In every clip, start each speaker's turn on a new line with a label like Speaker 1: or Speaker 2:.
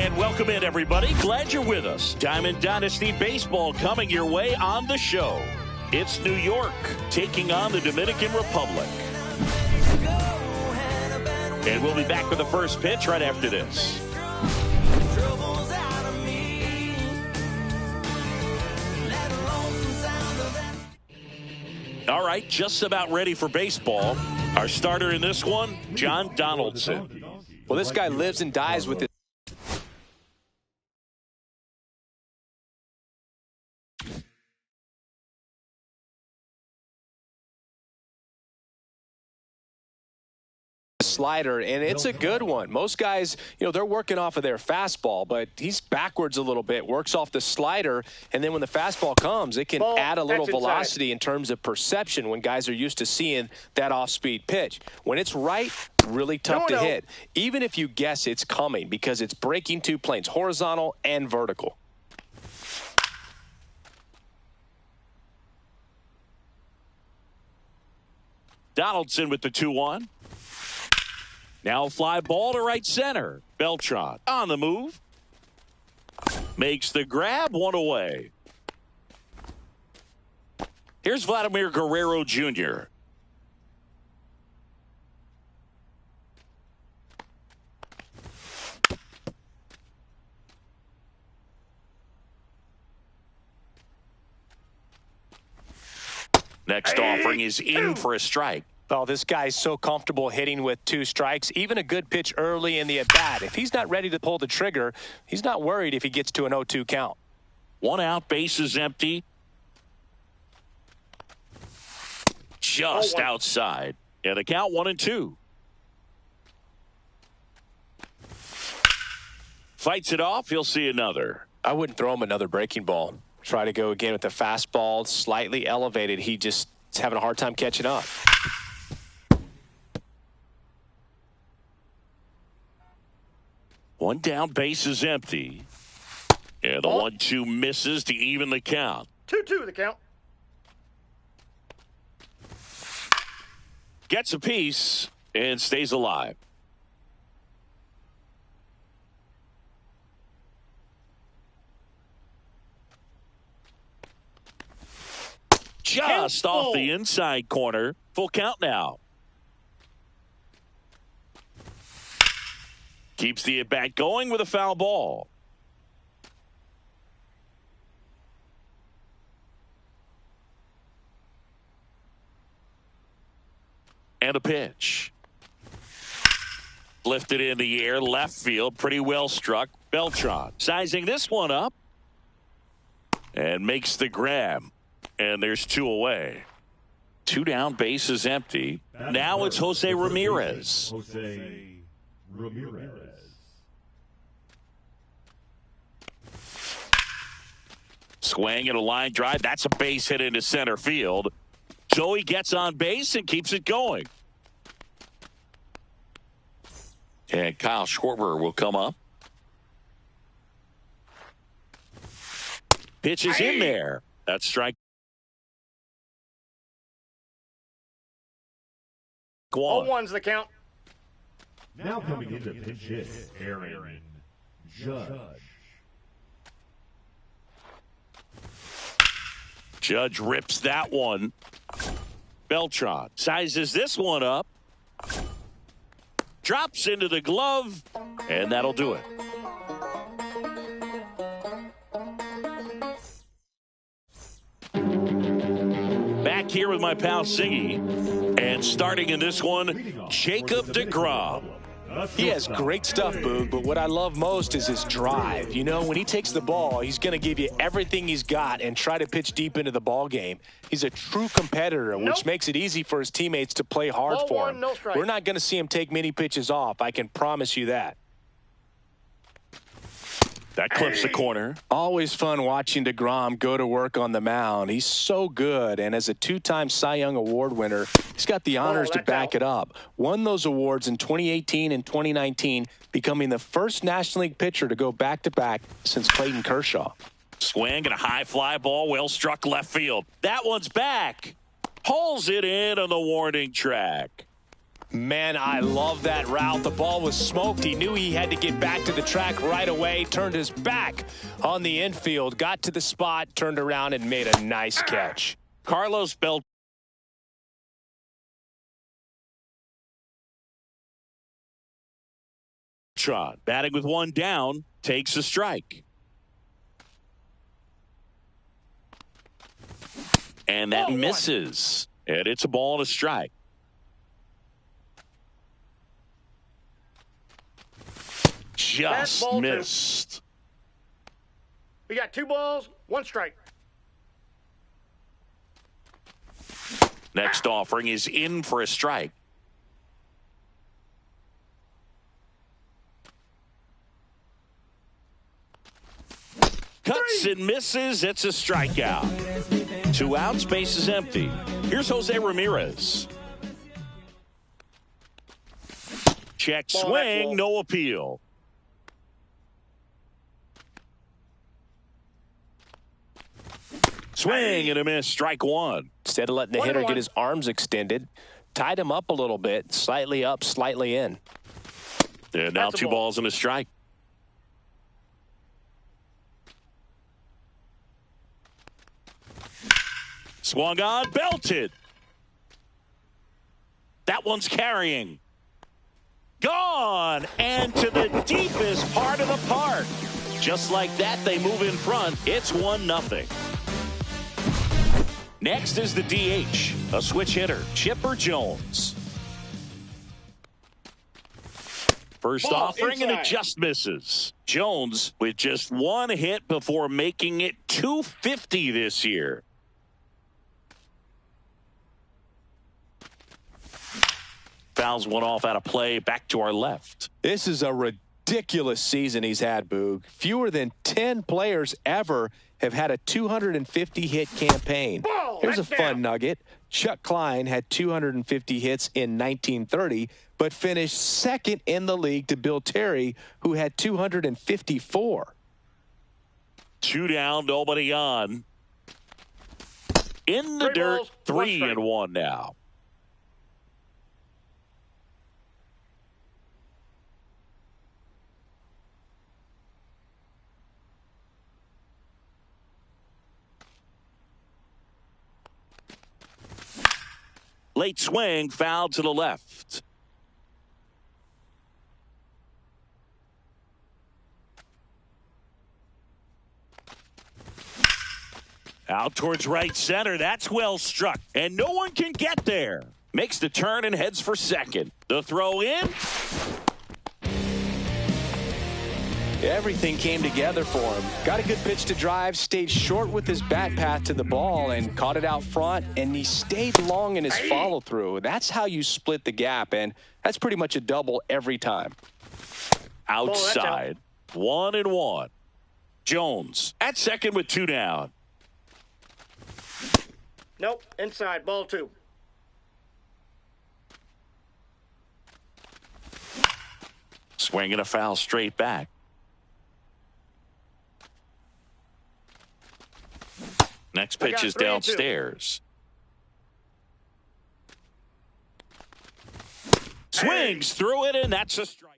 Speaker 1: And welcome in, everybody. Glad you're with us. Diamond Dynasty Baseball coming your way on the show. It's New York taking on the Dominican Republic. And we'll be back with the first pitch right after this. All right, just about ready for baseball. Our starter in this one, John Donaldson.
Speaker 2: Well, this guy lives and dies with it. Slider, and it's a good one. Most guys, they're working off of their fastball, but he's backwards a little bit, works off the slider, and then when the fastball comes, it can add a little velocity in terms of perception when guys are used to seeing that off-speed pitch. When it's right, really tough to hit, even if you guess it's coming, because it's breaking two planes, horizontal and vertical.
Speaker 1: Donaldson with the 2-1. Now fly ball to right center. Beltran on the move. Makes the grab, one away. Here's Vladimir Guerrero Jr. Next offering is in for a strike.
Speaker 2: Oh, this guy's so comfortable hitting with 2 strikes. Even a good pitch early in the at-bat. If he's not ready to pull the trigger, he's not worried if he gets to an 0-2 count.
Speaker 1: 1 out, bases empty. Just outside. And the count 1-2. Fights it off. He'll see another.
Speaker 2: I wouldn't throw him another breaking ball. Try to go again with the fastball, slightly elevated. He just is having a hard time catching up.
Speaker 1: One down, base is empty. And the 1-2 misses to even the count.
Speaker 3: 2-2 the count.
Speaker 1: Gets a piece and stays alive. Just off the inside corner. Full count now. Keeps the at-bat going with a foul ball. And a pitch. Lifted in the air, left field, pretty well struck. Beltran sizing this one up. And makes the grab. And there's 2 away. 2 down, base is empty. Now it's Jose Ramirez. Swing and a line drive. That's a base hit into center field. So he gets on base and keeps it going. And Kyle Schwarber will come up. Pitch is in there. That's strike 1.
Speaker 3: 0-1's the count.
Speaker 4: Now coming into pitch hit, Aaron Judge.
Speaker 1: Judge rips that one. Beltran sizes this one up. Drops into the glove, and that'll do it. Back here with my pal Siggy, and starting in this one, Jacob deGrom.
Speaker 2: He has great stuff, Boog, but what I love most is his drive. When he takes the ball, he's going to give you everything he's got and try to pitch deep into the ball game. He's a true competitor, which makes it easy for his teammates to play hard for him. We're not going to see him take many pitches off. I can promise you that.
Speaker 1: That clips the corner.
Speaker 2: Always fun watching deGrom go to work on the mound. He's so good, and as a 2-time Cy Young Award winner, he's got the honors to back it up. Won those awards in 2018 and 2019, becoming the first National League pitcher to go back-to-back since Clayton Kershaw.
Speaker 1: Swing and a high fly ball, well struck left field. That one's back. Pulls it in on the warning track.
Speaker 2: Man, I love that route. The ball was smoked. He knew he had to get back to the track right away, turned his back on the infield, got to the spot, turned around, and made a nice catch.
Speaker 1: Carlos Beltran, batting with one down, takes a strike. And that misses. And it's a ball and a strike. Just missed.
Speaker 3: We got 2 balls, 1 strike.
Speaker 1: Next offering is in for a strike. Cuts and misses. It's a strikeout. 2 outs, base is empty. Here's Jose Ramirez. Check swing, no appeal. Swing and a miss, strike 1.
Speaker 2: Instead of letting the hitter get his arms extended, tied him up a little bit, slightly up, slightly in.
Speaker 1: And now 2 balls and a strike. Swung on, belted. That one's carrying. Gone, and to the deepest part of the park. Just like that, they move in front. It's 1-0. Next is the DH, a switch hitter, Chipper Jones. First offering, and it just misses. Jones with just 1 hit before making it 250 this year. Fouls one off out of play, back to our left.
Speaker 2: This is a ridiculous season he's had, Boog. Fewer than 10 players ever have had a 250-hit campaign. Here's a fun nugget. Chuck Klein had 250 hits in 1930, but finished second in the league to Bill Terry, who had 254.
Speaker 1: 2 down, nobody on. In the dirt, 3-1 now. Late swing, foul to the left. Out towards right center. That's well struck. And no one can get there. Makes the turn and heads for second. The throw in.
Speaker 2: Everything came together for him. Got a good pitch to drive, stayed short with his bat path to the ball and caught it out front, and he stayed long in his follow through. That's how you split the gap, and that's pretty much a double every time.
Speaker 1: Outside, 1-1. Jones at second with 2 down.
Speaker 3: Nope, inside, ball 2.
Speaker 1: Swinging a foul straight back. Next pitch is downstairs. Swings through it, and that's a strike.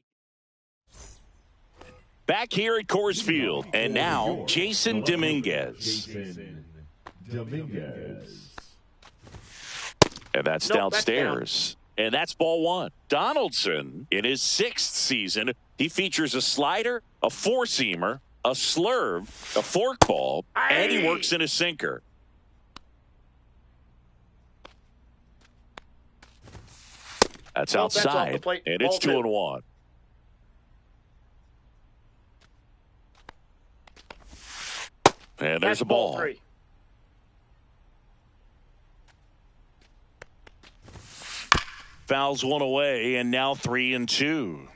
Speaker 1: Back here at Coors Field, and now Jason Dominguez. And that's downstairs. And that's ball 1. Donaldson, in his 6th season, he features a slider, a 4-seamer, a slurve, a forkball, and he works in a sinker. That's outside, and it's 2-1. And there's a ball.
Speaker 3: 3.
Speaker 1: Fouls one away, and now 3-2.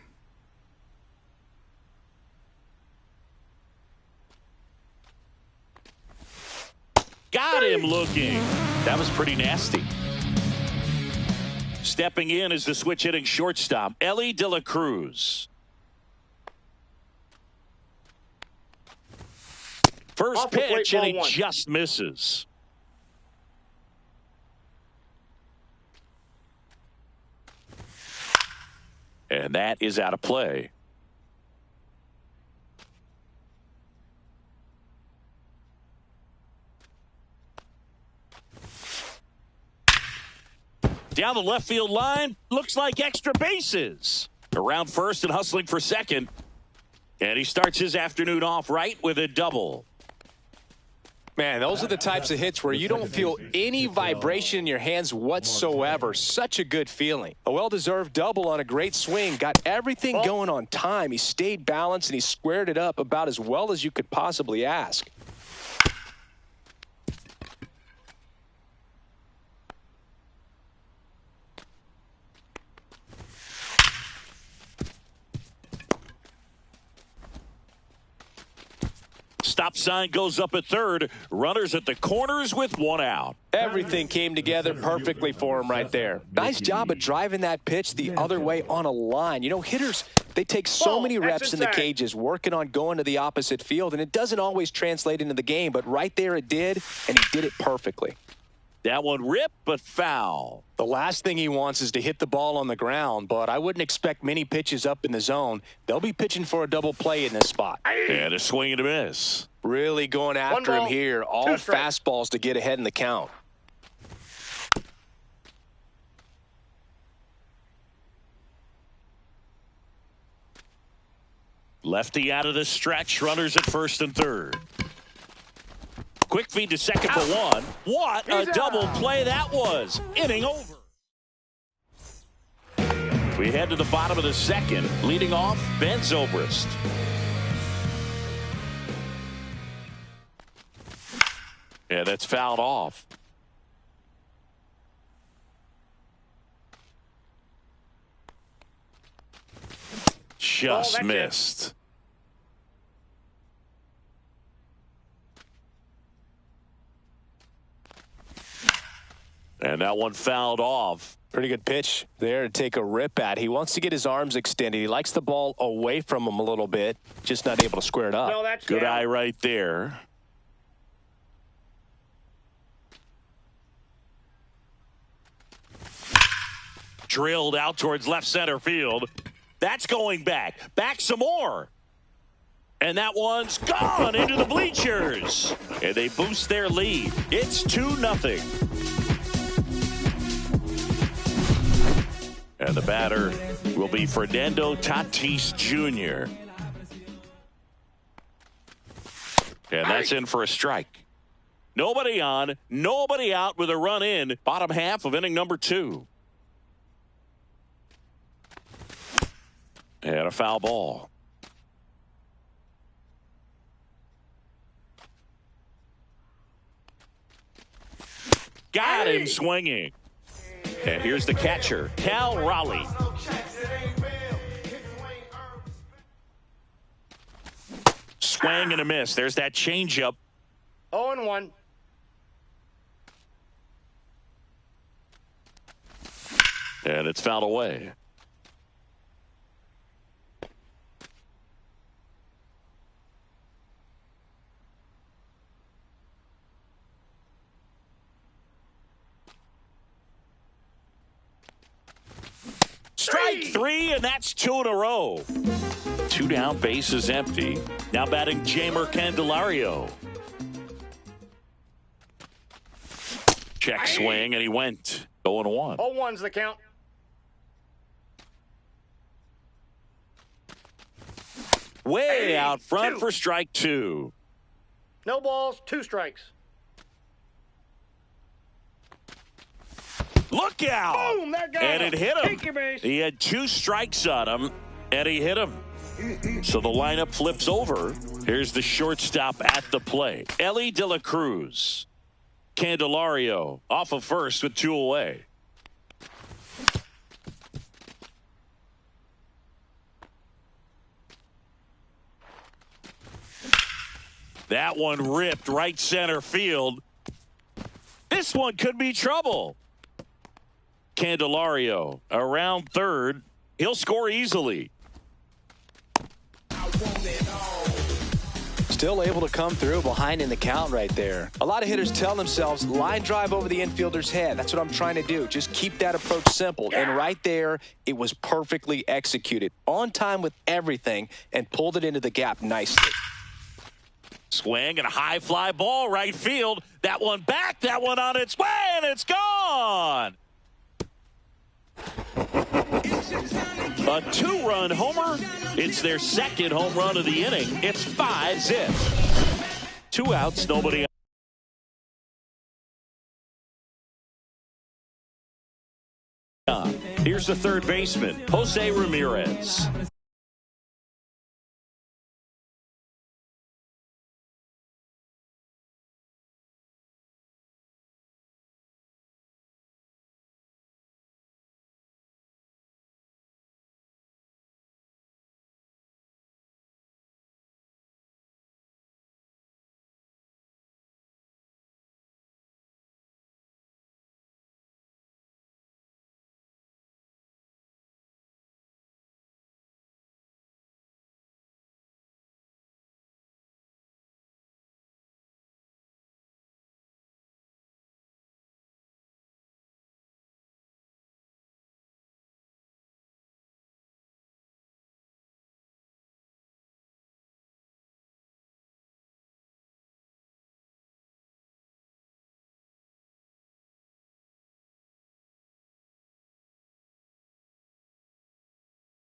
Speaker 1: Got him looking. That was pretty nasty. Stepping in is the switch hitting shortstop, Elly De La Cruz. First pitch, and he just misses. And that is out of play. Down the left field line, looks like extra bases. Around first and hustling for second. And he starts his afternoon off right with a double.
Speaker 2: Man, those are the types of hits where you don't feel any vibration in your hands whatsoever. Such a good feeling. A well-deserved double on a great swing. Got everything going on time. He stayed balanced and he squared it up about as well as you could possibly ask.
Speaker 1: Stop sign goes up at third. Runners at the corners with one out.
Speaker 2: Everything came together perfectly for him right there. Nice job of driving that pitch the other way on a line. You know, hitters, they take so many reps in the cages working on going to the opposite field, and it doesn't always translate into the game, but right there it did, and he did it perfectly.
Speaker 1: That one ripped, but foul.
Speaker 2: The last thing he wants is to hit the ball on the ground, but I wouldn't expect many pitches up in the zone. They'll be pitching for a double play in this spot.
Speaker 1: And a swing and a miss.
Speaker 2: Really going after him here. All fastballs to get ahead in the count.
Speaker 1: Lefty out of the stretch. Runners at first and third. Quick feed to second for one. What a double play that was. Inning over. We head to the bottom of the second. Leading off, Ben Zobrist. Yeah, that's fouled off. Just missed. And that one fouled off.
Speaker 2: Pretty good pitch there to take a rip at. He wants to get his arms extended. He likes the ball away from him a little bit, just not able to square it up.
Speaker 3: No, that's
Speaker 1: good eye right there. Drilled out towards left center field. That's going back. Back some more. And that one's gone into the bleachers. And they boost their lead. It's 2-0. And the batter will be Fernando Tatis Jr. And that's in for a strike. Nobody on, nobody out with a run in. Bottom half of inning number 2. And a foul ball. Got him swinging. And here's the catcher, Cal Raleigh. Swing and a miss. There's that changeup.
Speaker 3: 0-1.
Speaker 1: And it's fouled away. Strike 3, and that's 2 in a row. 2 down, bases empty. Now batting Jeimer Candelario. Check swing, and he went 0-1.
Speaker 3: 0-1's the count.
Speaker 1: Way out front for strike 2.
Speaker 3: No balls, 2 strikes.
Speaker 1: Look out!
Speaker 3: Boom, that got
Speaker 1: and
Speaker 3: him.
Speaker 1: It hit him.
Speaker 3: Take your base.
Speaker 1: He had 2 strikes on him, and he hit him. So the lineup flips over. Here's the shortstop at the plate. Elly De La Cruz. Candelario off of first with 2 away. That one ripped right center field. This one could be trouble. Candelario around third. He'll score easily.
Speaker 2: Still able to come through behind in the count right there. A lot of hitters tell themselves, line drive over the infielder's head. That's what I'm trying to do. Just keep that approach simple. And right there, it was perfectly executed. On time with everything and pulled it into the gap nicely.
Speaker 1: Swing and a high fly ball right field. That one back, that one on its way, and it's gone. A two-run homer. It's their second home run of the inning. It's 5-zip. 2 outs, nobody on. Here's the third baseman, Jose Ramirez.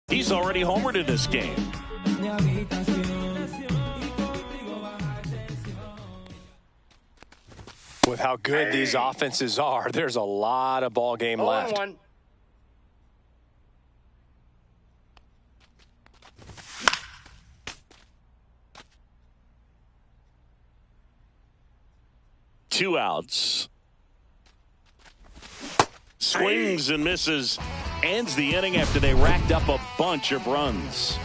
Speaker 1: He's already homered in this game.
Speaker 2: With how good these offenses are, there's a lot of ball game left.
Speaker 3: 0-1.
Speaker 1: Two outs. Swings and misses. Ends the inning after they racked up a bunch of runs.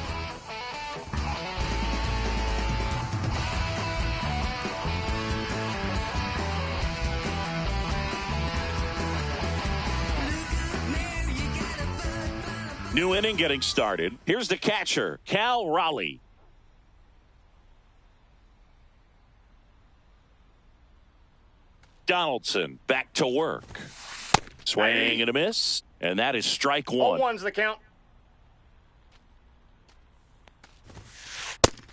Speaker 1: New inning getting started. Here's the catcher, Cal Raleigh. Donaldson back to work. Swing and a miss. And that is strike one.
Speaker 3: 0-1's the count.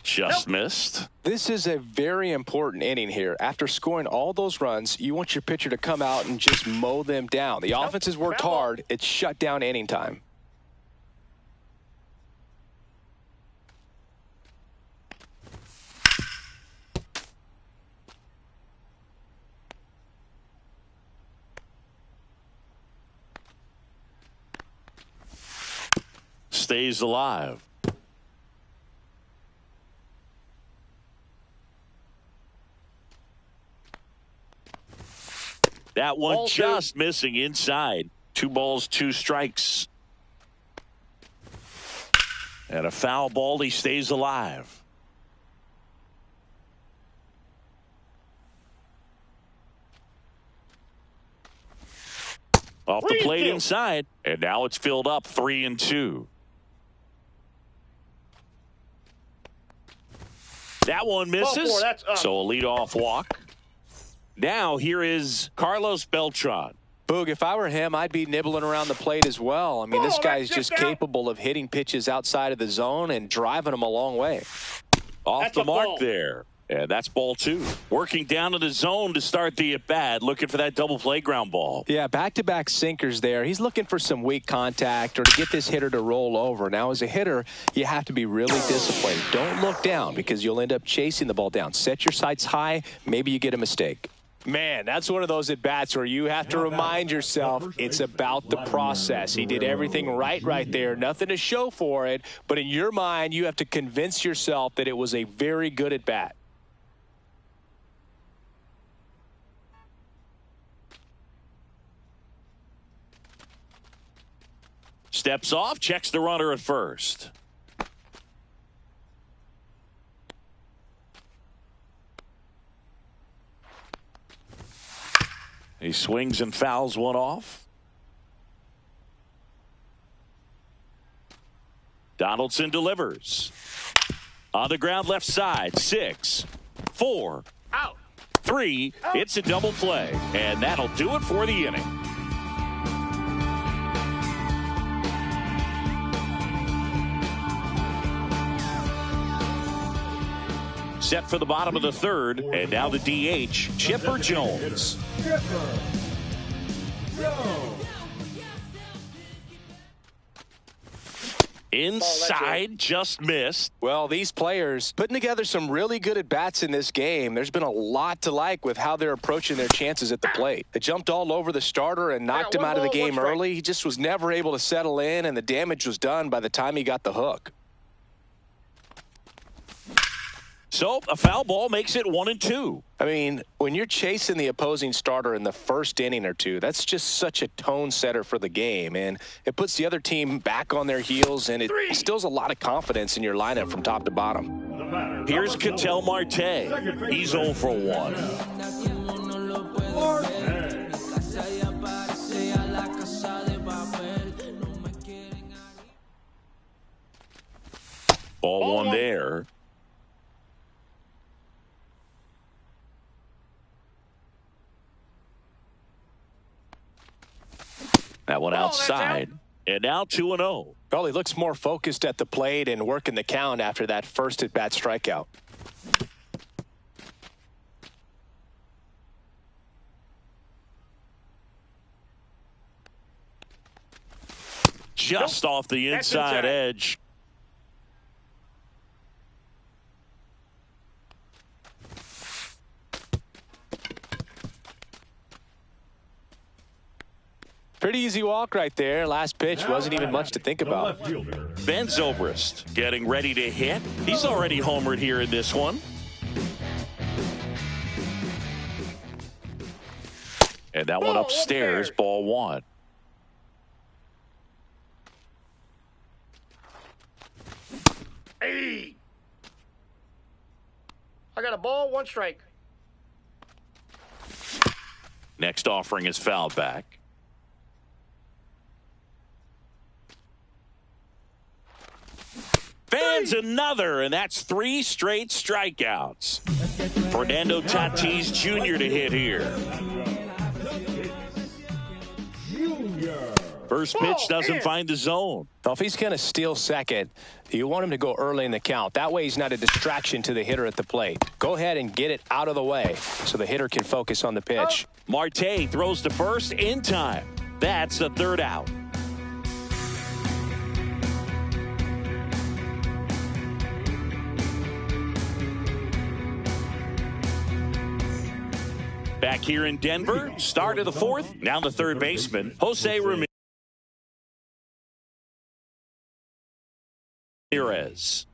Speaker 1: Just missed.
Speaker 2: This is a very important inning here. After scoring all those runs, you want your pitcher to come out and just mow them down. The offense has worked hard. It's shut down inning time.
Speaker 1: Stays alive. That one
Speaker 3: Ball
Speaker 1: just missing inside. 2 balls, 2 strikes. And a foul ball. He stays alive. Off the plate inside. And now it's filled up 3-2. That one misses. So a leadoff walk. Now here is Carlos Beltran.
Speaker 2: Boog, if I were him, I'd be nibbling around the plate as well. I mean, this guy's just capable of hitting pitches outside of the zone and driving them a long way.
Speaker 1: Off the mark there. And that's ball 2. Working down to the zone to start the at-bat, looking for that double play ground ball.
Speaker 2: Yeah, back-to-back sinkers there. He's looking for some weak contact or to get this hitter to roll over. Now, as a hitter, you have to be really disciplined. Don't look down because you'll end up chasing the ball down. Set your sights high. Maybe you get a mistake. Man, that's one of those at-bats where you have to remind yourself it's about the process. He did everything right there. Nothing to show for it. But in your mind, you have to convince yourself that it was a very good at-bat.
Speaker 1: Steps off, checks the runner at first. He swings and fouls one off. Donaldson delivers. On the ground left side, 6, 4,
Speaker 3: Out.
Speaker 1: 3. It's a double play, and that'll do it for the inning. Set for the bottom of the third, and now the DH, Chipper Jones. Inside, just missed.
Speaker 2: Well, these players putting together some really good at-bats in this game. There's been a lot to like with how they're approaching their chances at the plate. They jumped all over the starter and knocked him out of the game early. He just was never able to settle in, and the damage was done by the time he got the hook.
Speaker 1: So a foul ball makes it 1-2.
Speaker 2: I mean, when you're chasing the opposing starter in the first inning or two, that's just such a tone setter for the game. And it puts the other team back on their heels, and it instills a lot of confidence in your lineup from top to bottom.
Speaker 1: Here's Ketel Marte. He's 0 for 1. Ball one there. That one outside. And now 2-0.
Speaker 2: Well, he looks more focused at the plate and working the count after that first at-bat strikeout.
Speaker 1: Just off the inside edge.
Speaker 2: Pretty easy walk right there. Last pitch wasn't even much to think about.
Speaker 1: Ben Zobrist getting ready to hit. He's already homered here in this one. And that one upstairs, ball one.
Speaker 3: Hey. I got a ball, 1 strike.
Speaker 1: Next offering is fouled back. Fans another, and that's 3 straight strikeouts. Fernando Tatis Jr. to hit here. First pitch doesn't find the zone.
Speaker 2: Well, if he's going to steal second, you want him to go early in the count. That way he's not a distraction to the hitter at the plate. Go ahead and get it out of the way so the hitter can focus on the pitch.
Speaker 1: Marte throws to first in time. That's the 3rd out. Back here in Denver, start of the 4th. Now the 3rd baseman, Jose Ramirez.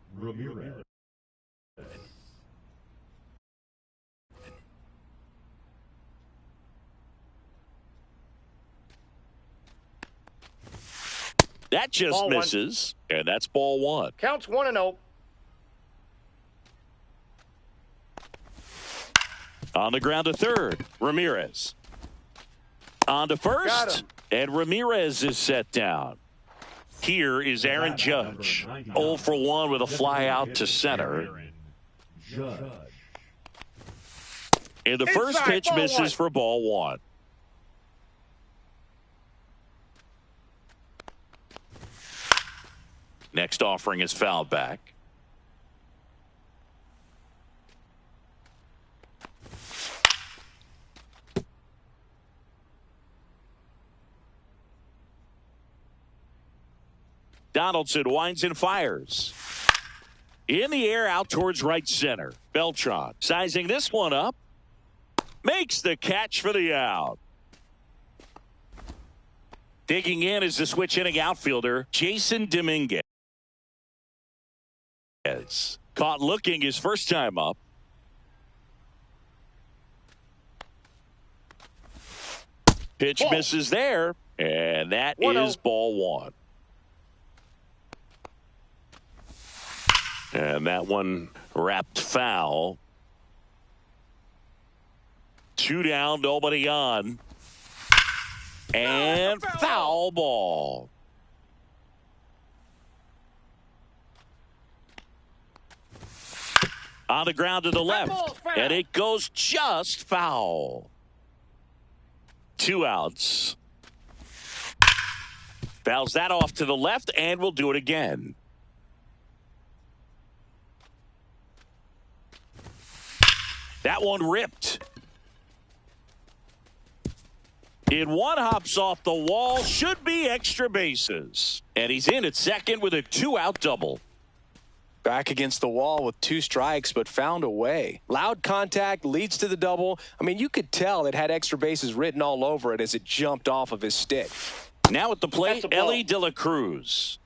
Speaker 1: That just
Speaker 3: ball
Speaker 1: misses, and that's ball one.
Speaker 3: Counts 1-0.
Speaker 1: On the ground to 3rd, Ramirez. On to 1st, and Ramirez is set down. Here is Aaron Judge, 0 for 1 with a fly out to center. And the first pitch misses for ball one. Next offering is fouled back. Donaldson winds and fires. In the air out towards right center. Beltran sizing this one up. Makes the catch for the out. Digging in is the switch hitting outfielder, Jason Dominguez. Caught looking his first time up. Pitch misses there, and that is ball one. And that one wrapped foul. 2 down, nobody on. And foul ball. On the ground to the left. And it goes just foul. 2 outs. Fouls that off to the left, and we'll do it again. That one ripped. One hops off the wall. Should be extra bases. And he's in at second with a 2-out double.
Speaker 2: Back against the wall with 2 strikes, but found a way. Loud contact leads to the double. I mean, you could tell it had extra bases written all over it as it jumped off of his stick.
Speaker 1: Now at the plate, Elly De La Cruz.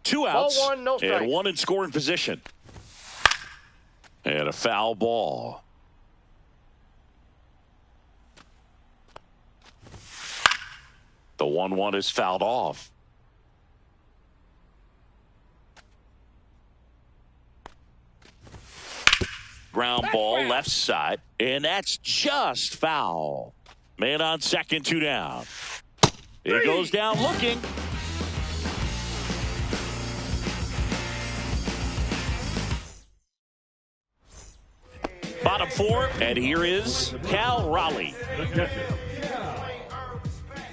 Speaker 1: 2 outs
Speaker 3: Ball 1, no strikes.
Speaker 1: and 1 in scoring position. And a foul ball. The 1-1 is fouled off. Ground ball left side, and that's just foul. Man on second, 2 down. It goes down looking. Bottom 4, and here is Cal Raleigh.
Speaker 4: The catcher,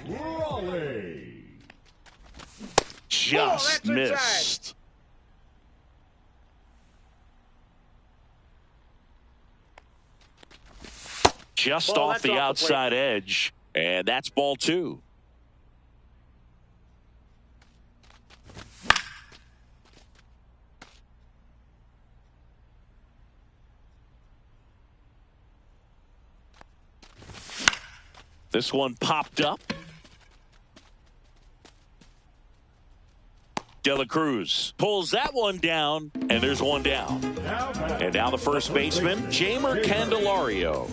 Speaker 4: Raleigh.
Speaker 1: Just missed. Just off the outside edge, and that's ball 2. This one popped up. De La Cruz pulls that one down, and there's 1 down. And now the first baseman, Jeimer Candelario.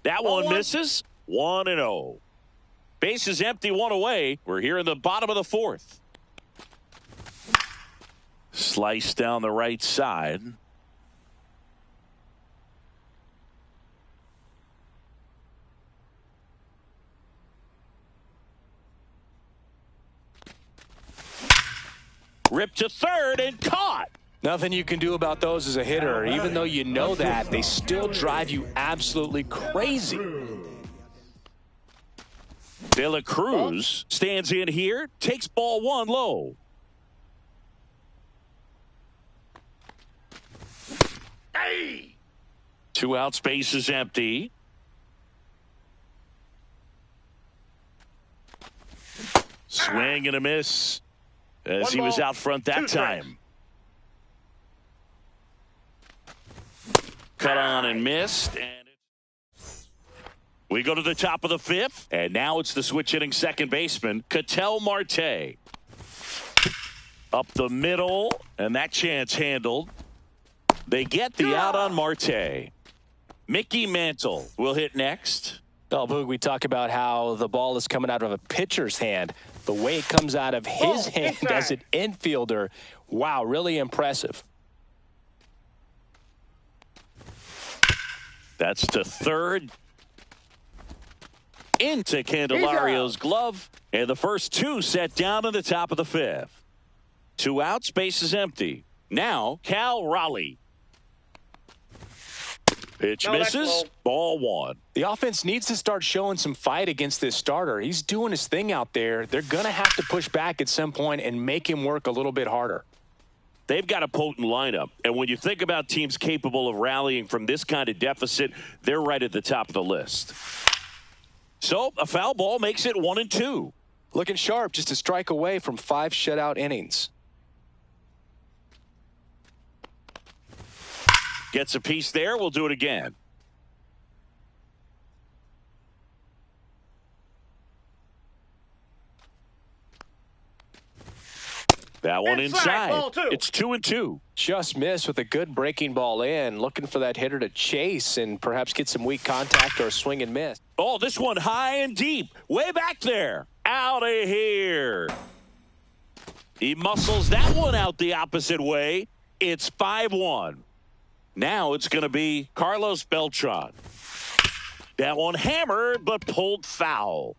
Speaker 1: That one misses. 1-0. Base is empty, 1 away. We're here in the bottom of the 4th. Slice down the right side. Ripped to third and caught.
Speaker 2: Nothing you can do about those as a hitter. Even though you know that, they still drive you absolutely crazy.
Speaker 1: De La Cruz stands in here, takes ball 1 low.
Speaker 3: Hey!
Speaker 1: 2 outs, base is empty. Swing and a miss as he was out front that time. Cut on and missed. And we go to the top of the 5th, and now it's the switch hitting second baseman, Ketel Marte. Up the middle, and that chance handled. They get the out on Marte. Mickey Mantle will hit next.
Speaker 2: Oh, Boog, we talk about how the ball is coming out of a pitcher's hand. The way it comes out of his hand as an infielder, wow, really impressive.
Speaker 1: That's to third. Into Candelario's glove. And the first 2 set down in the top of the 5th. 2 outs, base is empty. Now, Cal Raleigh. Pitch misses. Ball 1.
Speaker 2: The offense needs to start showing some fight against this starter. He's doing his thing out there. They're going to have to push back at some point and make him work a little bit harder.
Speaker 1: They've got a potent lineup. And when you think about teams capable of rallying from this kind of deficit, they're right at the top of the list. So a foul ball makes it 1-2.
Speaker 2: Looking sharp, just a strike away from 5 shutout innings.
Speaker 1: Gets a piece there. We'll do it again. That one inside. It's 2-2.
Speaker 2: Just missed with a good breaking ball in. Looking for that hitter to chase and perhaps get some weak contact or a swing and miss.
Speaker 1: Oh, this one high and deep. Way back there. Out of here. He muscles that one out the opposite way. It's 5-1. Now it's going to be Carlos Beltran. That one hammered but pulled foul.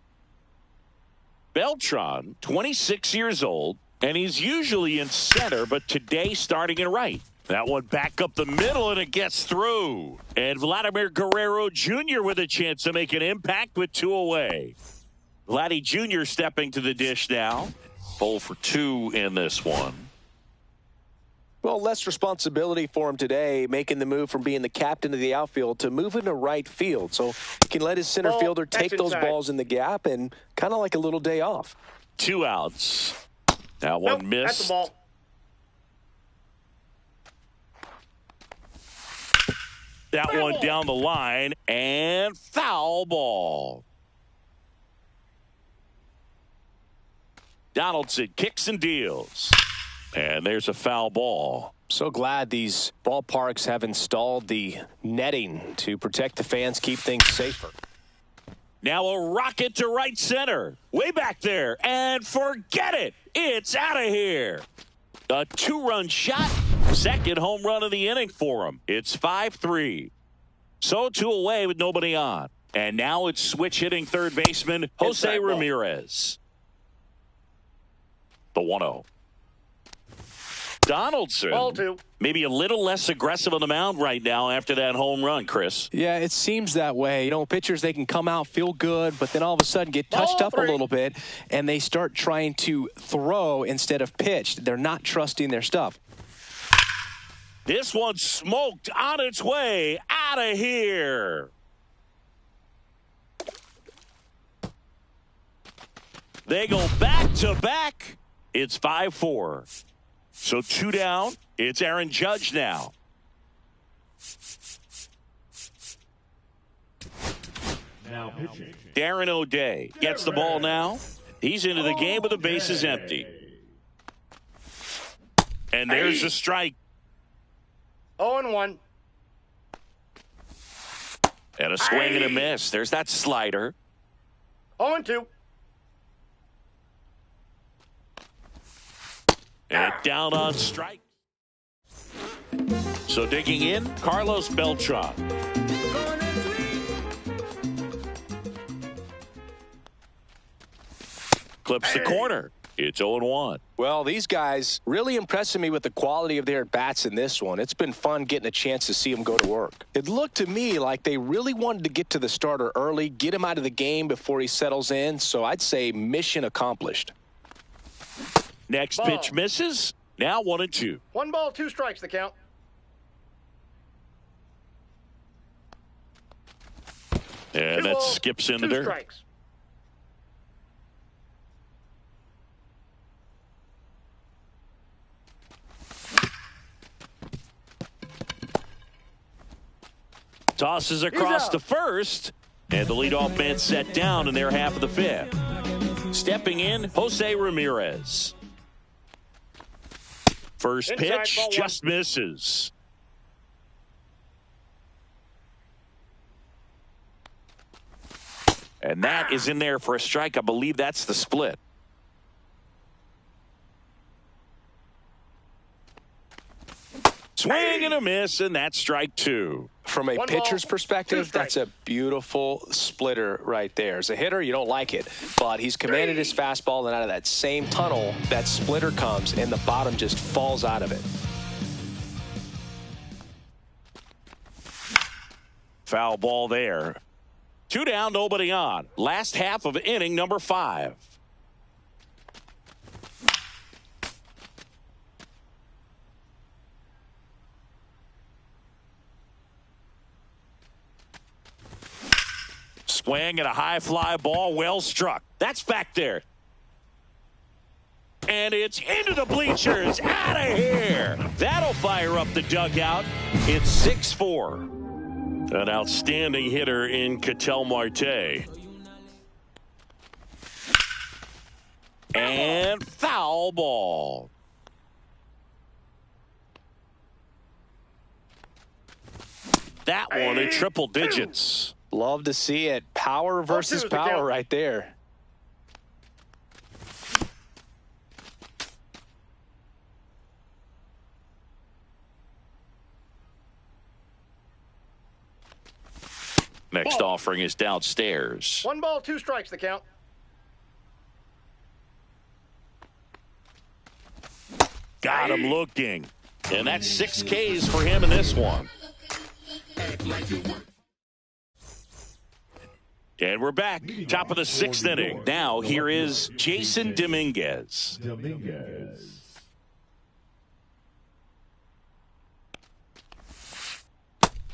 Speaker 1: Beltran, 26 years old, and he's usually in center, but today starting in right. That one back up the middle, and it gets through. And Vladimir Guerrero Jr. with a chance to make an impact with 2 away. Vladdy Jr. stepping to the dish now. 0 for 2 in this one.
Speaker 2: Well, less responsibility for him today, making the move from being the captain of the outfield to moving to right field. So he can let his center fielder take those balls in the gap and kind of like a little day off.
Speaker 1: 2 outs. That one missed.
Speaker 3: That's the ball.
Speaker 1: That one down the line, and foul ball. Donaldson kicks and deals. And there's a foul ball.
Speaker 2: So glad these ballparks have installed the netting to protect the fans, keep things safer.
Speaker 1: Now a rocket to right center. Way back there. And forget it. It's out of here. A 2-run shot. Second home run of the inning for him. It's 5-3. So 2 away with nobody on. And now it's switch hitting third baseman Jose Ramirez. The 1-0. Donaldson,
Speaker 3: Ball 2.
Speaker 1: maybe a little less aggressive on the mound right now after that home run, Chris.
Speaker 2: Yeah, it seems that way. You know, pitchers, they can come out, feel good, but then all of a sudden get touched up a little bit, and they start trying to throw instead of pitch. They're not trusting their stuff.
Speaker 1: This one smoked on its way out of here. They go back to back. It's 5-4. So 2 down. It's Aaron Judge now.
Speaker 4: Now pitching.
Speaker 1: Darren O'Day gets the ball now. He's into the game with the bases empty. And there's a strike.
Speaker 3: 0-1.
Speaker 1: And a swing and a miss. There's that slider.
Speaker 3: 0-2.
Speaker 1: And down on strike. So digging in, Carlos Beltran. Clips the corner. It's 0-1.
Speaker 2: Well, these guys really impressing me with the quality of their at-bats in this one. It's been fun getting a chance to see them go to work. It looked to me like they really wanted to get to the starter early, get him out of the game before he settles in. So I'd say mission accomplished.
Speaker 1: Next pitch misses. Now 1-2.
Speaker 3: 1 ball, 2 strikes the count.
Speaker 1: And that skips into
Speaker 3: 2
Speaker 1: dirt.
Speaker 3: strikes.
Speaker 1: Tosses across to first. And the leadoff man set down in their half of the 5th. Stepping in, Jose Ramirez. First pitch just misses. And that is in there for a strike. I believe that's the split. Swing and a miss, and that's strike 2.
Speaker 2: From a pitcher's perspective, that's a beautiful splitter right there. As a hitter, you don't like it, but he's commanded his fastball, and out of that same tunnel, that splitter comes, and the bottom just falls out of it.
Speaker 1: Foul ball there. 2 down, nobody on. Last half of inning number 5. Swing and a high fly ball, well struck. That's back there. And it's into the bleachers. Out of here. That'll fire up the dugout. It's 6-4. An outstanding hitter in Ketel Marte. And foul ball. That one in triple digits.
Speaker 2: Love to see it. Power versus power right there.
Speaker 1: Next offering is downstairs.
Speaker 3: 1 ball, 2 strikes the count.
Speaker 1: Got him looking. And that's 6 Ks for him in this one. And we're back. Top of the 6th inning. Now here is Jason Dominguez.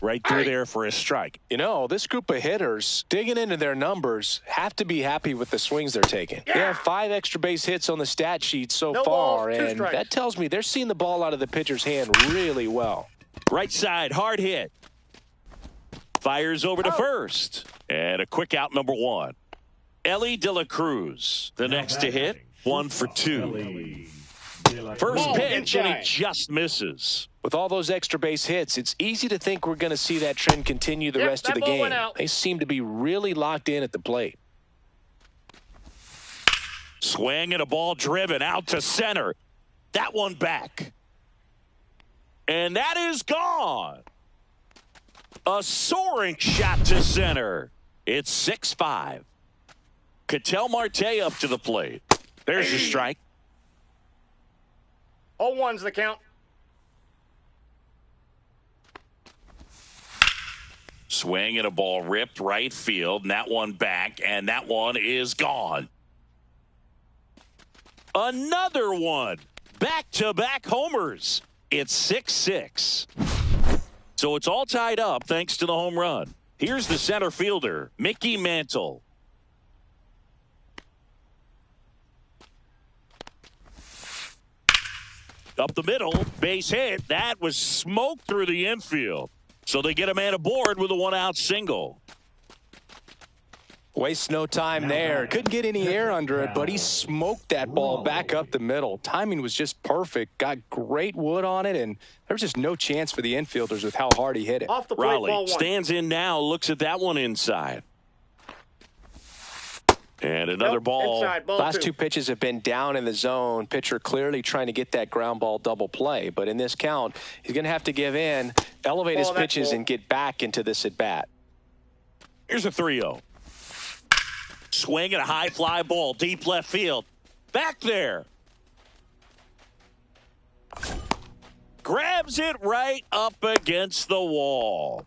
Speaker 1: Right through there for a strike.
Speaker 2: You know, this group of hitters, digging into their numbers, have to be happy with the swings they're taking. They have 5 extra base hits on the stat sheet so far, and that tells me they're seeing the ball out of the pitcher's hand really well.
Speaker 1: Right side, hard hit. Fires over to first. And a quick out, number 1. Elly De La Cruz, the next to hit, 1 for 2. First pitch, and he just misses.
Speaker 2: With all those extra base hits, it's easy to think we're going to see that trend continue the rest of the game. They seem to be really locked in at the plate.
Speaker 1: Swing and a ball driven out to center. That one back. And that is gone. A soaring shot to center. It's 6-5. Ketel Marte up to the plate. There's a strike.
Speaker 3: 0-1's the count.
Speaker 1: Swing and a ball ripped right field, and that one back, and that one is gone. Another one. Back-to-back homers. It's 6-6. So it's all tied up thanks to the home run. Here's the center fielder, Mickey Mantle. Up the middle, base hit. That was smoked through the infield. So they get a man aboard with a 1-out single.
Speaker 2: Wastes no time there. Couldn't get any air under it, but he smoked that ball back up the middle. Timing was just perfect. Got great wood on it, and there was just no chance for the infielders with how hard he hit it.
Speaker 3: Off the plate,
Speaker 1: Raleigh stands in now, looks at that one inside. And another ball.
Speaker 3: Inside, ball
Speaker 2: Last
Speaker 3: 2.
Speaker 2: 2 pitches have been down in the zone. Pitcher clearly trying to get that ground ball double play. But in this count, he's going to have to give in, elevate his pitches, and get back into this at-bat.
Speaker 1: Here's a 3-0. Swing and a high fly ball, deep left field. Back there. Grabs it right up against the wall.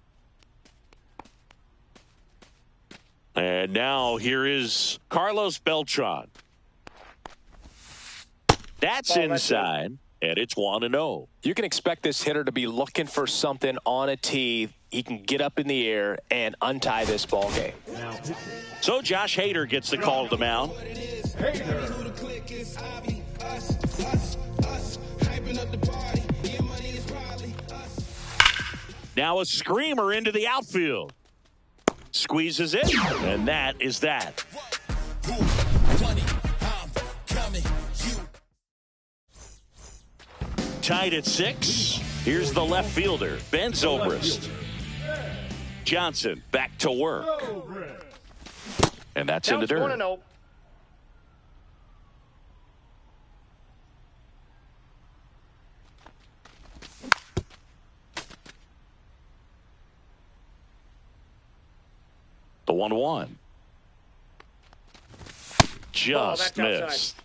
Speaker 1: And now here is Carlos Beltran. That's inside, and it's 1-0.
Speaker 2: You can expect this hitter to be looking for something on a tee. He can get up in the air and untie this ball game.
Speaker 1: So Josh Hader gets the call to the mound. Now a screamer into the outfield. Squeezes it, and that is that. Tied at 6. Here's the left fielder, Ben Zobrist. Johnson back to work. And that's in the dirt.
Speaker 3: 1-0.
Speaker 1: The 1-1. Just missed.
Speaker 3: Outside.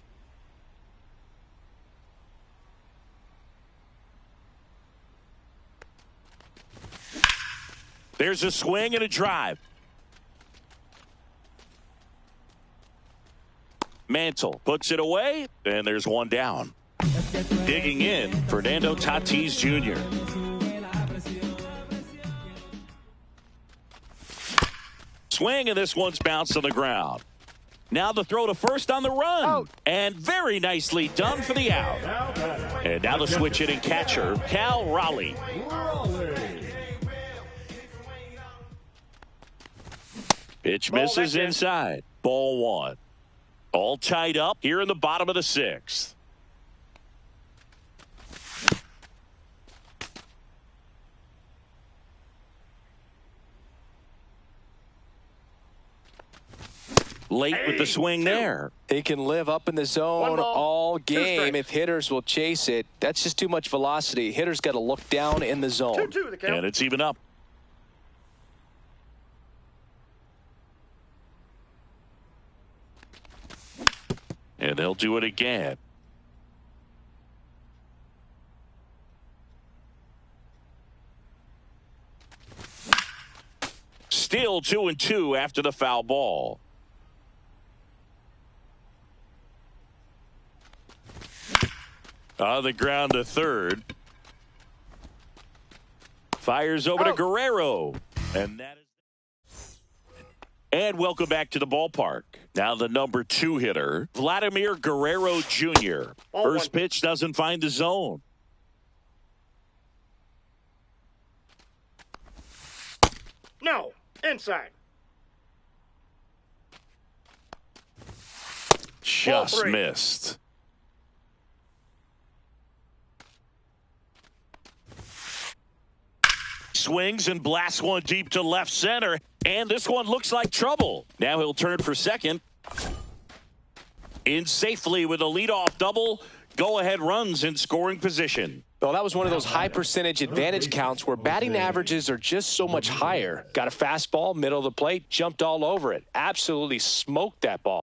Speaker 1: There's a swing and a drive. Mantle puts it away, and there's one down. Digging in, Fernando Tatis Jr. Swing, and this one's bounced on the ground. Now the throw to first on the run.
Speaker 3: Out.
Speaker 1: And very nicely done for the out. And now the switch hitting catcher, Cal Raleigh. Pitch misses inside. Ball 1. All tied up here in the bottom of the 6th. Late with the swing there.
Speaker 2: He can live up in the zone all game if hitters will chase it. That's just too much velocity. Hitters got to look down in the zone.
Speaker 3: 2-2 the count.
Speaker 1: And it's even up. And they'll do it again. Still 2-2 after the foul ball. On the ground to third. Fires over to Guerrero. And welcome back to the ballpark. Now the number 2 hitter, Vladimir Guerrero Jr. First pitch doesn't find the zone.
Speaker 3: No, inside.
Speaker 1: Just missed. Swings and blasts one deep to left center. And this one looks like trouble. Now he'll turn for second. In safely with a leadoff double. Go-ahead runs in scoring position.
Speaker 2: Well, that was one of those high percentage advantage counts where batting averages are just so much higher. Got a fastball, middle of the plate, jumped all over it. Absolutely smoked that ball.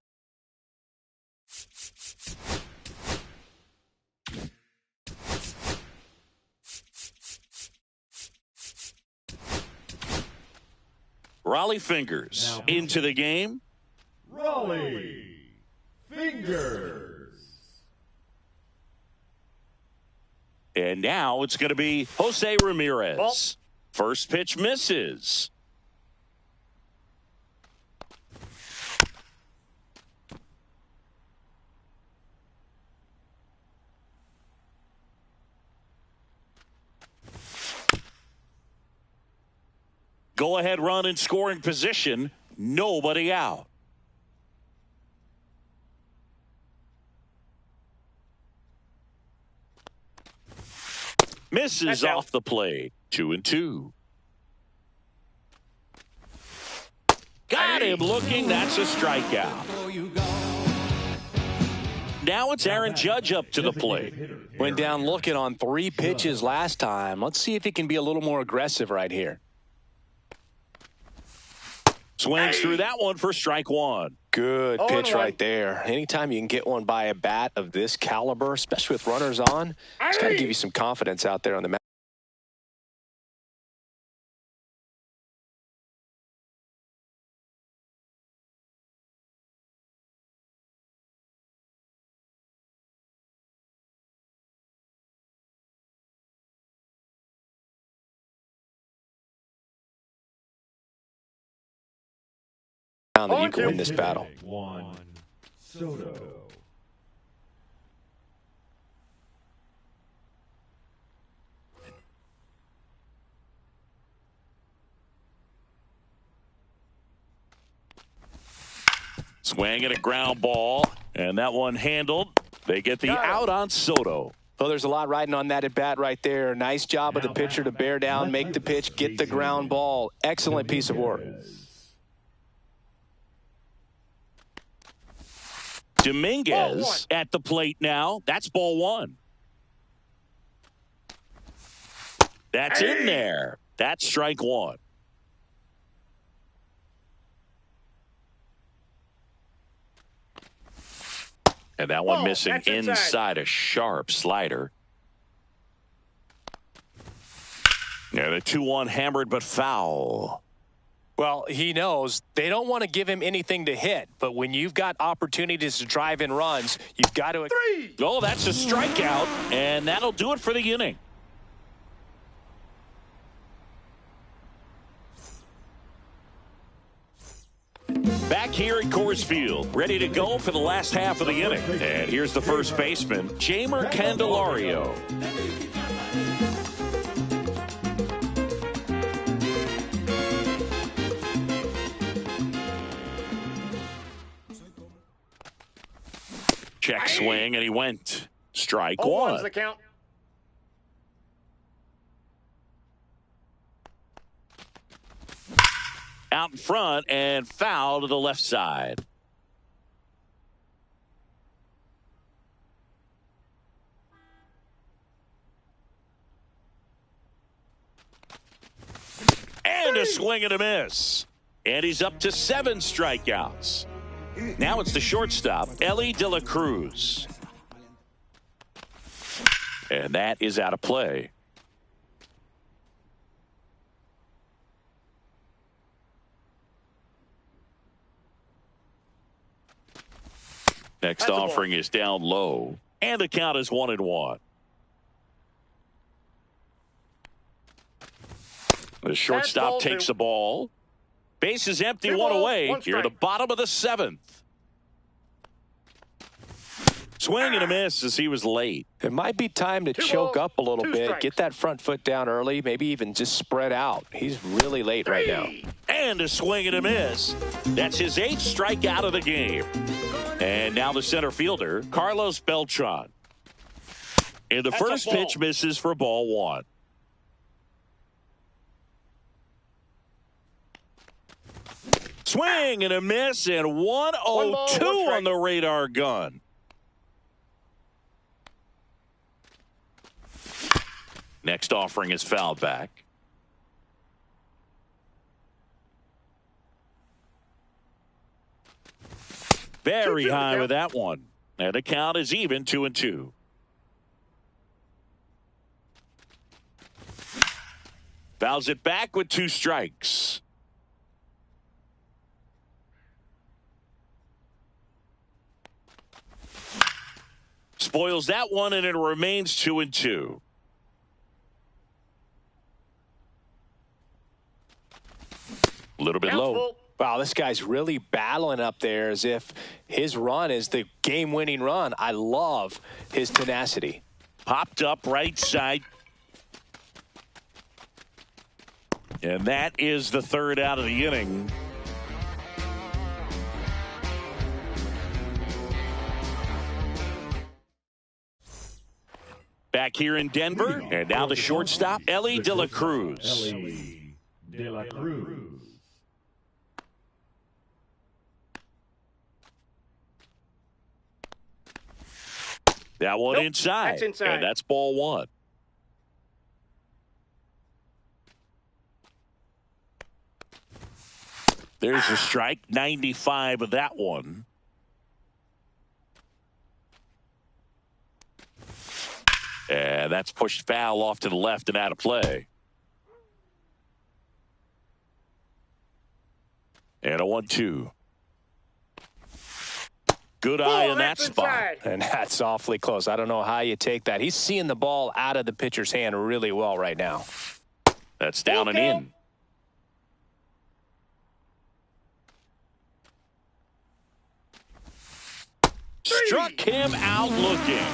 Speaker 1: Raleigh Fingers into the game.
Speaker 4: Raleigh Fingers.
Speaker 1: And now it's going to be Jose Ramirez.
Speaker 3: Ball.
Speaker 1: First pitch misses. Go-ahead run in scoring position. Nobody out. Misses off the plate. 2-2. Got him looking. That's a strikeout. Now it's Aaron Judge up to the plate.
Speaker 2: Went down looking on 3 pitches last time. Let's see if he can be a little more aggressive right here.
Speaker 1: Swings through that one for strike one.
Speaker 2: Good pitch right there. Anytime you can get one by a bat of this caliber, especially with runners on, it's got to give you some confidence out there on the mound. That you can win this battle.
Speaker 4: Juan Soto.
Speaker 1: Swing and a ground ball, and that one handled. They get the out on Soto.
Speaker 2: Well, there's a lot riding on that at bat right there. Nice job of the pitcher to bear down, make the pitch, get the ground ball. Excellent piece of work.
Speaker 1: Dominguez at the plate now. That's ball one. That's in there. That's strike one. And that one missing inside a sharp slider. Yeah, the 2-1 hammered but foul.
Speaker 2: Well, he knows they don't want to give him anything to hit, but when you've got opportunities to drive in runs, you've got to.
Speaker 1: Oh, that's a strikeout, and that'll do it for the inning. Back here at Coors Field, ready to go for the last half of the inning. And here's the first baseman, Jeimer Candelario. Check swing, and he went. Strike one.
Speaker 3: One's the count.
Speaker 1: Out in front and foul to the left side. And a swing and a miss. And he's up to 7 strikeouts. Now it's the shortstop, Elly De La Cruz. And that is out of play. Next
Speaker 3: That's a ball.
Speaker 1: offering is down low. And the count is 1-1. The shortstop
Speaker 3: ball
Speaker 1: takes
Speaker 3: two.
Speaker 1: the ball. Base is empty,
Speaker 3: 2
Speaker 1: one
Speaker 3: balls,
Speaker 1: away.
Speaker 3: 1
Speaker 1: Here at the
Speaker 3: strike.
Speaker 1: bottom of the 7th. Swing and a miss as he was late.
Speaker 2: It might be time to
Speaker 3: 2
Speaker 2: choke
Speaker 3: balls,
Speaker 2: up a little
Speaker 3: 2
Speaker 2: bit,
Speaker 3: strikes.
Speaker 2: get that front foot down early, maybe even just spread out. He's really late right now.
Speaker 3: 3.
Speaker 1: And a swing and a miss. That's his 8th strikeout of the game. And now the center fielder, Carlos Beltran. And the
Speaker 3: That's a
Speaker 1: first
Speaker 3: ball.
Speaker 1: pitch misses for ball 1. Swing and a miss, and 1-0-2
Speaker 3: 1 ball, 1 strike.
Speaker 1: on the radar gun. Next offering is fouled back. Very
Speaker 3: 2-2
Speaker 1: high
Speaker 3: count.
Speaker 1: with that one. And the count is even, 2-2. Fouls it back with 2 strikes. Spoils that one, and it remains 2-2. A little bit
Speaker 3: Count's
Speaker 1: low.
Speaker 3: full.
Speaker 2: Wow, this guy's really battling up there as if his run is the game-winning run. I love his tenacity.
Speaker 1: Popped up right side. And that is the 3rd out of the inning. Back here in Denver, and now the shortstop, Ellie De La Cruz.
Speaker 4: Ellie De La Cruz.
Speaker 1: That one
Speaker 3: Nope,
Speaker 1: inside.
Speaker 3: that's inside.
Speaker 1: And that's ball 1. There's a strike, 95 of that one. And that's pushed foul off to the left and out of play. And a 1-2. Good eye
Speaker 3: Ball,
Speaker 1: in that
Speaker 3: that's
Speaker 1: spot.
Speaker 3: inside.
Speaker 2: And that's awfully close. I don't know how you take that. He's seeing the ball out of the pitcher's hand really well right now.
Speaker 1: That's down and
Speaker 3: Okay.
Speaker 1: in. Struck him out looking.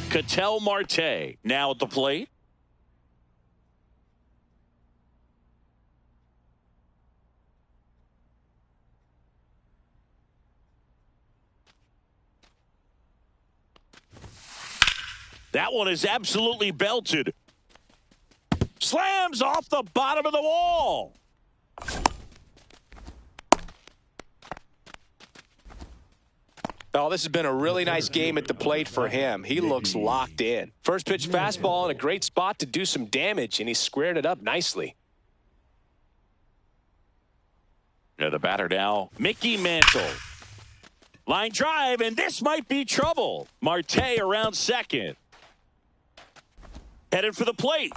Speaker 1: Ketel Marte now at the plate. That one is absolutely belted. Slams off the bottom of the wall.
Speaker 2: Oh, this has been a really nice game at the plate for him. He looks locked in. First pitch fastball in a great spot to do some damage, and he squared it up nicely.
Speaker 1: Yeah, the batter now, Mickey Mantle. Line drive, and this might be trouble. Marte around second. Headed for the plate.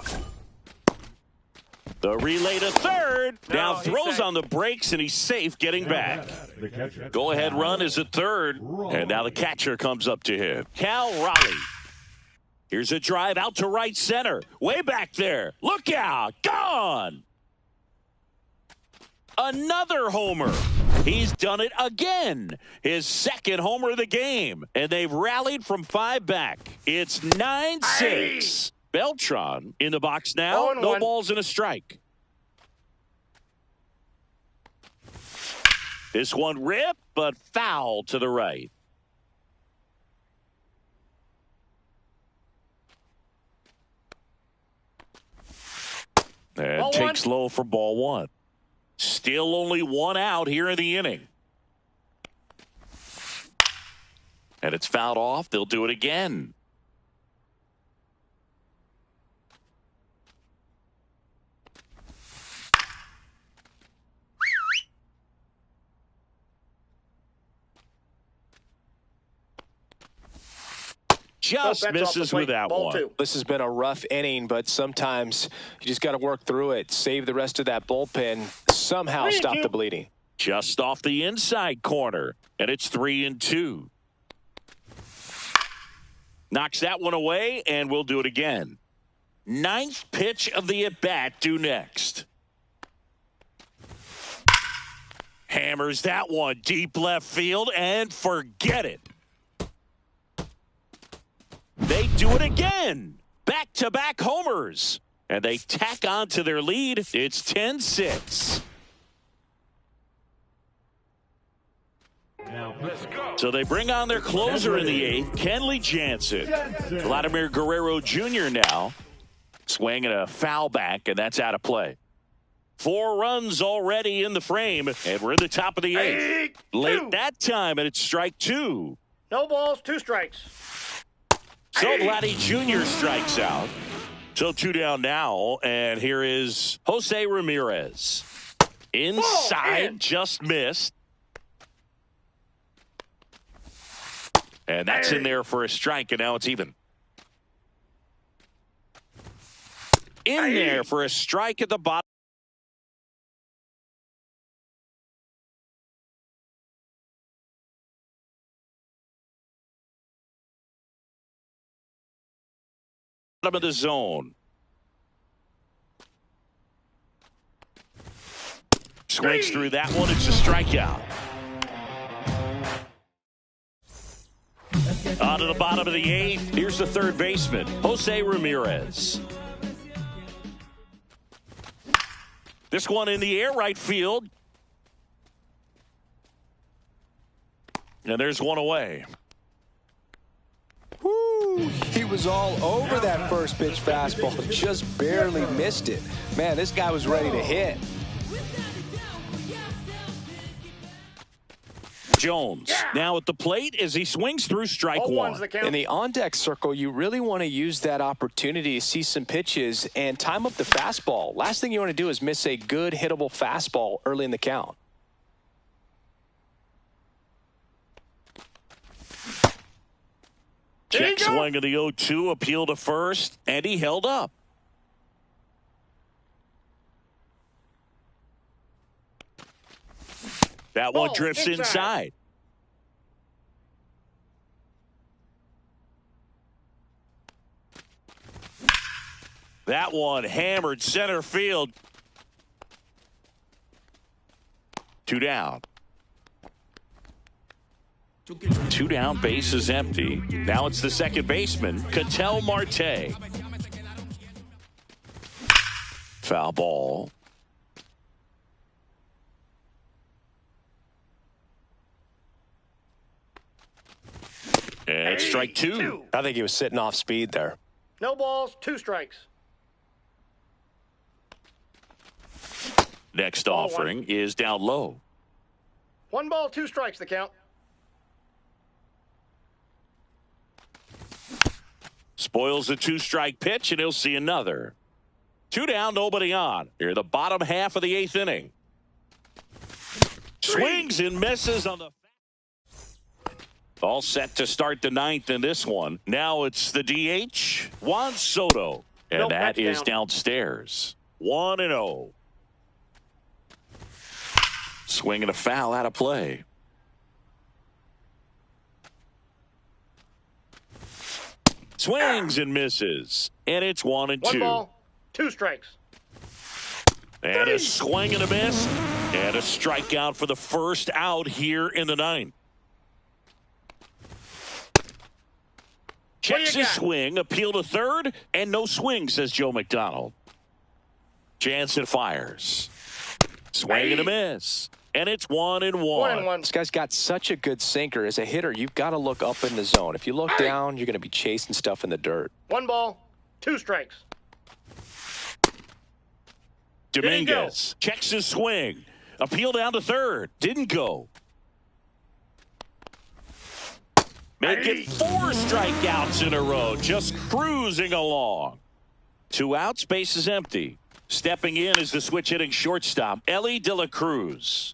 Speaker 1: The relay to third. Now
Speaker 3: he's
Speaker 1: throws
Speaker 3: safe.
Speaker 1: on the brakes, and he's safe getting back.
Speaker 4: The catcher.
Speaker 1: Go-ahead run is at third, and now the catcher comes up to him. Cal Raleigh. Here's a drive out to right center. Way back there. Look out. Gone. Another homer. He's done it again. His 2nd homer of the game. And they've rallied from 5 back. It's 9-6. Beltran in the box now.
Speaker 3: 0-1.
Speaker 1: No balls and a strike. This one ripped, but foul to the right. And
Speaker 3: Ball
Speaker 1: takes low for ball 1. Still only 1 out here in the inning. And it's fouled off. They'll do it again. Just
Speaker 3: that's off the
Speaker 1: misses
Speaker 3: plate.
Speaker 1: with that
Speaker 3: Ball
Speaker 1: one.
Speaker 3: 2.
Speaker 2: This has been a rough inning, but sometimes you just got to work through it. Save the rest of that bullpen. Somehow stop
Speaker 3: 3-2.
Speaker 2: the bleeding.
Speaker 1: Just off the inside corner, and it's 3-2. Knocks that one away, and we'll do it again. Ninth pitch of the at-bat due next. Hammers that one deep left field, and forget it. They do it again. Back-to-back homers. And they tack on to their lead. It's 10-6. So they bring on their closer in the eighth, Kenley Jansen. Vladimir Guerrero Jr. now swinging a foul back, and that's out of play. 4 runs already in the frame, and we're in the top of the eighth. Late that time, and it's strike 2.
Speaker 3: No balls, 2 strikes.
Speaker 1: So Vladdy Jr. strikes out. So 2 down now, and here is Jose Ramirez. Inside, just missed. And that's in there for a strike, and now it's even. In there for a strike at the bottom of the zone. Swings through that one. It's a strikeout. On to the bottom of the eighth. Here's the third baseman, Jose Ramirez. This one in the air, right field. And there's one away.
Speaker 2: Woo, he was all over that first pitch fastball, just barely missed it. Man, this guy was ready to hit.
Speaker 1: Jones now at the plate as he swings through strike 1.
Speaker 2: In the on-deck circle, you really want to use that opportunity to see some pitches and time up the fastball. Last thing you want to do is miss a good hittable fastball early in the count.
Speaker 1: Check swing of the 0-2, appeal to first, and he held up. That one drifts inside. That one hammered center field. 2 down. 2 down, base is empty. Now it's the second baseman, Ketel Marte. Foul ball. And it's strike 2.
Speaker 2: I think he was sitting off speed there.
Speaker 3: No balls, 2 strikes.
Speaker 1: Next offering is down low.
Speaker 3: 1 ball, 2 strikes, the count.
Speaker 1: Spoils the 2-strike pitch, and he'll see another. 2 down, nobody on. Here, the bottom half of the 8th inning. Swings and misses on the. All set to start the 9th in this one. Now it's the DH, Juan Soto. And that is downstairs. 1-0. Swinging a foul out of play. Swings and misses. And it's 1-2.
Speaker 3: 1 ball, 2 strikes.
Speaker 1: And a swing and a miss. And a strikeout for the first out here in the 9th. Checks his swing, appeal to third, and no swing, says Joe McDonald. Jansen fires. Swing and a miss. And it's 1-1.
Speaker 2: This guy's got such a good sinker. As a hitter, you've got to look up in the zone. If you look down, you're going to be chasing stuff in the dirt.
Speaker 3: 1 ball, 2 strikes.
Speaker 1: Dominguez checks his swing. Appeal down to third. Didn't go. Make it 4 strikeouts in a row. Just cruising along. 2 outs, base is empty. Stepping in is the switch hitting shortstop, Elly De La Cruz.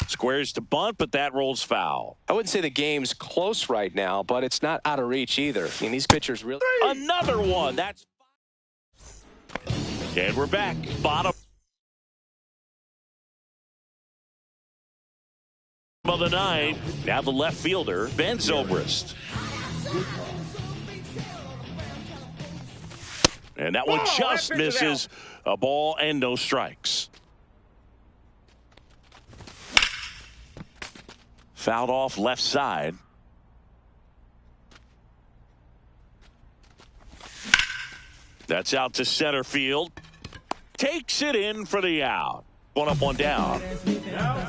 Speaker 1: Squares to bunt, but that rolls foul.
Speaker 2: I wouldn't say the game's close right now, but it's not out of reach either. I mean, these pitchers really.
Speaker 1: Another one. That's And we're back. Bottom of the ninth. Now the left fielder, Ben Zobrist. And that one just misses a ball and no strikes. Fouled off left side. That's out to center field. Takes it in for the out. One up, one down.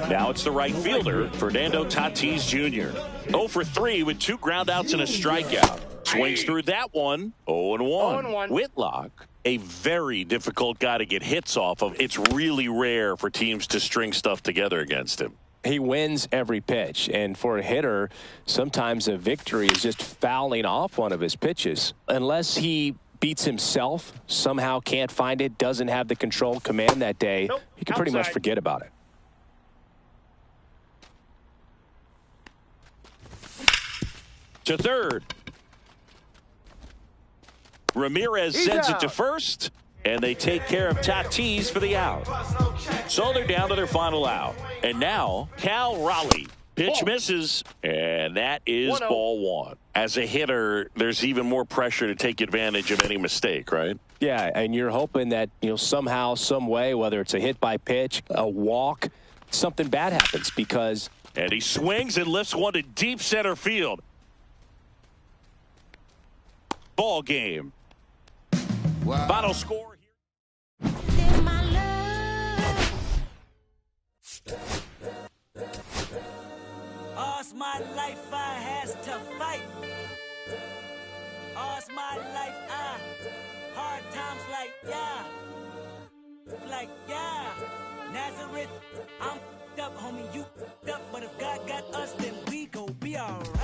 Speaker 1: Now it's the right fielder, Fernando Tatis Jr. 0 for 3 with 2 groundouts and a strikeout. Swings through that one. 0-1. Whitlock, a very difficult guy to get hits off of. It's really rare for teams to string stuff together against him.
Speaker 2: He wins every pitch, and for a hitter, sometimes a victory is just fouling off one of his pitches. Unless he beats himself, somehow can't find it, doesn't have the control command that day, he can pretty much forget about it.
Speaker 1: To third. Ramirez sends it to first, and they take care of Tatis for the out. So they're down to their final out. And now, Cal Raleigh. Pitch misses, and that is ball one. As a hitter, there's even more pressure to take advantage of any mistake, right?
Speaker 2: Yeah, and you're hoping that, somehow, some way, whether it's a hit by pitch, a walk, something bad happens because...
Speaker 1: And he swings and lifts one to deep center field. Ball game. Wow. Final score here.
Speaker 5: All's my life I has to fight. All's my life I hard times like Nazareth. I'm up, homie, you up, but if God got us, then we go be alright.